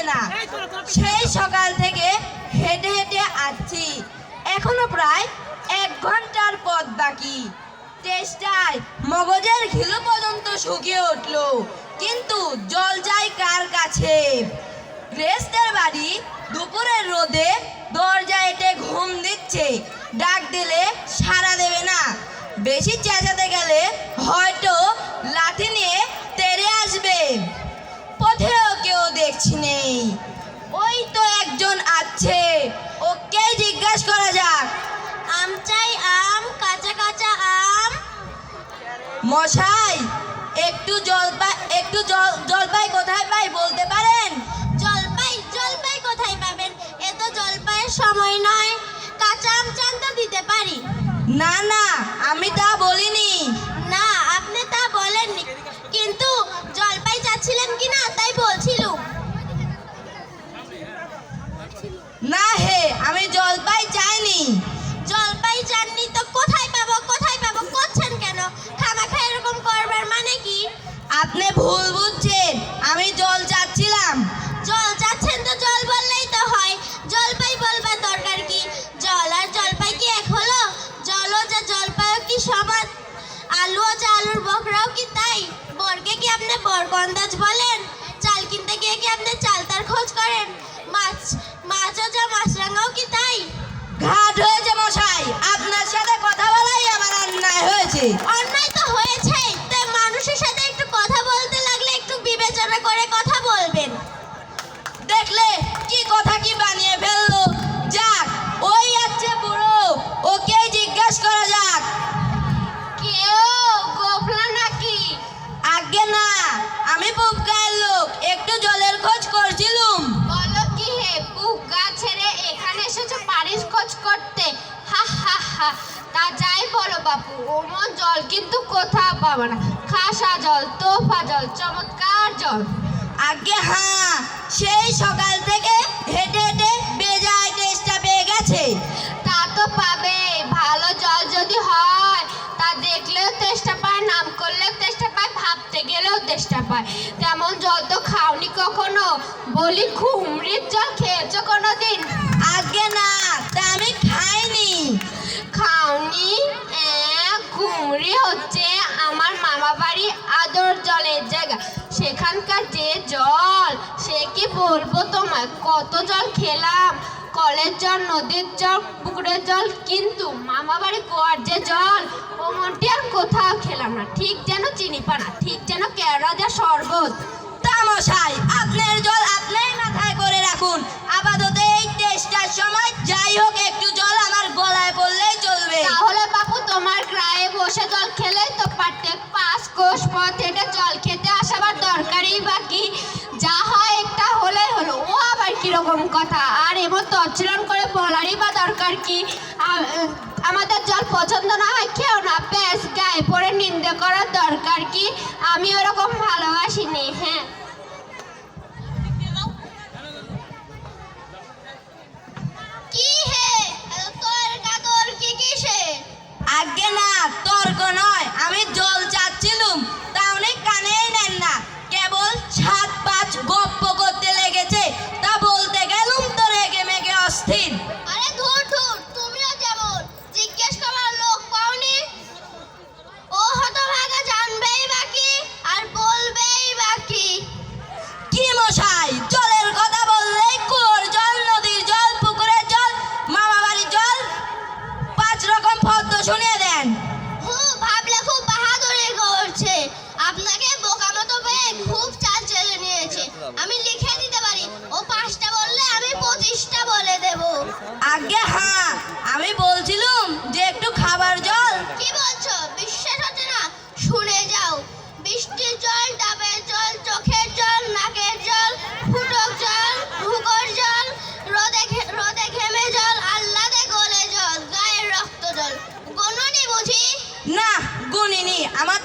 না। সেই সকাল থেকে হেঁটে হেঁটে আসছি, এখনো প্রায় 1 ঘন্টার পথ বাকি। চেষ্টায় মগজের ঘিলু পর্যন্ত শুকিয়ে উঠল, কিন্তু জল যায় কার কাছে? গ্রেস্টের বাড়ি দুপুরের রোদে দরজা এঁটে ঘুম দিচ্ছে, ডাক দিলে সাড়া দেবে না। বেশি চেঁচাতে গেলে হয়তো লাঠি নিয়ে তেড়ে আসবে। পথেও কেউ দেখছি নেই, ওই তো একজন আছে, ওকেই জিজ্ঞাসা করা যাক। আম চাই আম, কাঁচা কাঁচা আম। মশাই, একটু জলপাই কোথায় পাই বলতে পারেন? জলপাই জলপাই কোথায় পাবেন? এ তো জলপাইয়ের সময় নয়। কাঁচা আম চান তো দিতে পারি। না না, আমি তা বলিনি। না, আপনি তা বলেননি, কিন্তু জলপাই চাচ্ছিলেন কি না তাই বলছিলুম। না হে, আমি জলপাই চাইনি। জলপাই চাননি তো কোথায় পাবো কোথায় পাবো করছেন কেন? খামাখা এরকম করবার মানে কি? আপনি ভুল বুঝছেন, আমি জল চাচ্ছিলাম। জল চাচ্ছেন তো জল বললেই তো হয়, জলপাই বলবার দরকার কি? জল আর জলপাই কি এক হলো? জলও যা জলপাইও কি সমান? আলুও যা আলুর বকরাও কি তাই? বরকে কি আপনি বরকন্দাজ বলেন? চাল কিনতে গিয়ে কি আপনি চালতার খোঁজ করেন? মাছও যা মাছরাঙাও কি তাই? ঘাট হয়েছে মশাই, আপনার সাথে কথা বলাই আমার অন্যায় হয়েছে। অন্যায় তো হয়েছেই, তাই মানুষের সাথে একটু কথা বলতে লাগলে একটু বিবেচনা করে কথা বলবেন। দেখলে কি কথা কি বানিয়ে ফেললো। যাক, ওই আছে বুড়ো, ওকেই জিজ্ঞাসা করা যাক। কেউ গোফলা নাকি? আজ্ঞে না, আমি পুবগায়ের লোক, একটু জলের খোঁজ করছিলুম। বলো কি হে, পুগা ছেড়ে এখানে এসেছো পারিস খোঁজ করতে? হা হা হা। তা যাই বলো বাপু, ওমন জল কিন্তু কোথাও পাবো না। খাসা জল, তোফা জল, চমৎকার জল। আজ্ঞে হ্যাঁ, সেই সকাল থেকে হেঁটে হেঁটে বেজায় টেস্টটা পেয়ে গেছে। তা তো পাবে, ভালো জল যদি হয় তা দেখলেও তেষ্টা পায়, নাম করলেও তেষ্টা পায়, ভাবতে গেলেও তেষ্টা পায়। তেমন জল তো খাওনি কখনো? বলি ঘুমরির জল খেয়েছো কোনোদিন? আজ্ঞে না, তা আমি খাইনি। খাওনি? ঘুমরি হচ্ছে আমার মামা বাড়ি আদর জলের জায়গা। সেখানকার যে জল, সে কি বলবো তোমায়, কত জল খেলাম। কলের জল, নদীর জল, পুকুরের জল, কিন্তু মামা বাড়ি কুয়ার যে জল, ও মনটি আর কোথাও খেলাম না। ঠিক যেন চিনি পানা, ঠিক যেন কেওড়া যা শরবত। তা মশাই, আপনার জল আপনার মাথায় করে রাখুন। আপাতত এই টেস্টার সময় যাই হোক, একটু জল আমার গলায় পড়লেই চলবে। তাহলে বাপু, তোমার গ্রায়ে বসে জল খেলেই তো পারতে। 5 কোষ পথ হেঁটে জল খেতে আসাবার দরকারই বাকি। যা হয় একটা হলেই হলো, ও আবার কিরকম কথা? আর এমন তর্চলন করে বলারই বা দরকার কি? আমাদের জল পছন্দ না হয় খেও না, ব্যাস, গায়ে পড়ে নিন্দে করার দরকার কি? আমি ওরকম ভালোবাসিনি। হ্যাঁ, কি হে, তোর কি কিসে? আজ্ঞে না, তর্ক নয়, আমি জল চাচ্ছিলুম, তা অনেক কানেই নেন না। কেবল 7-5 গপ্প করতে লেগেছে, তা বলতে গেলুম তো রেগে মেগে অস্থির। আরে ধুর ধুর, তুমিও যেমন জিজ্ঞেস করার লোক পাওনি। ও হতভাগা জানবেই বাকি আর বলবেই বাকি। কি মশাই, জলের কথা বললেই কুয়োর জল, নদীর জল, পুকুরের জল, মামা বাড়ির জল, 5 রকম পদ্ম শুনিয়ে দেন। ভাবলে খুব বাহাদুরি করছে। আপনাকে বোকা মতো পেয়ে খুব চাল চেলে নিয়েছে। আমি লিখে দিতে পারি, ও 5টা বললে আমি 25টা বলে দেব। আজ্ঞে হ্যাঁ, আমি বলছিলুম যে একটু খাবার জল। কি বলছো? বিশ্বাস হচ্ছে না? শুনে যাও। বৃষ্টির জল, ডাবের জল, চোখের জল, নাকের জল, ফুটক জল, ঢুকর জল, রোদে ঘেমে জল, আহ্লাদে গলে জল, গায়ের রক্ত জল। গোননি বুঝি? না, গুনিনি, আমার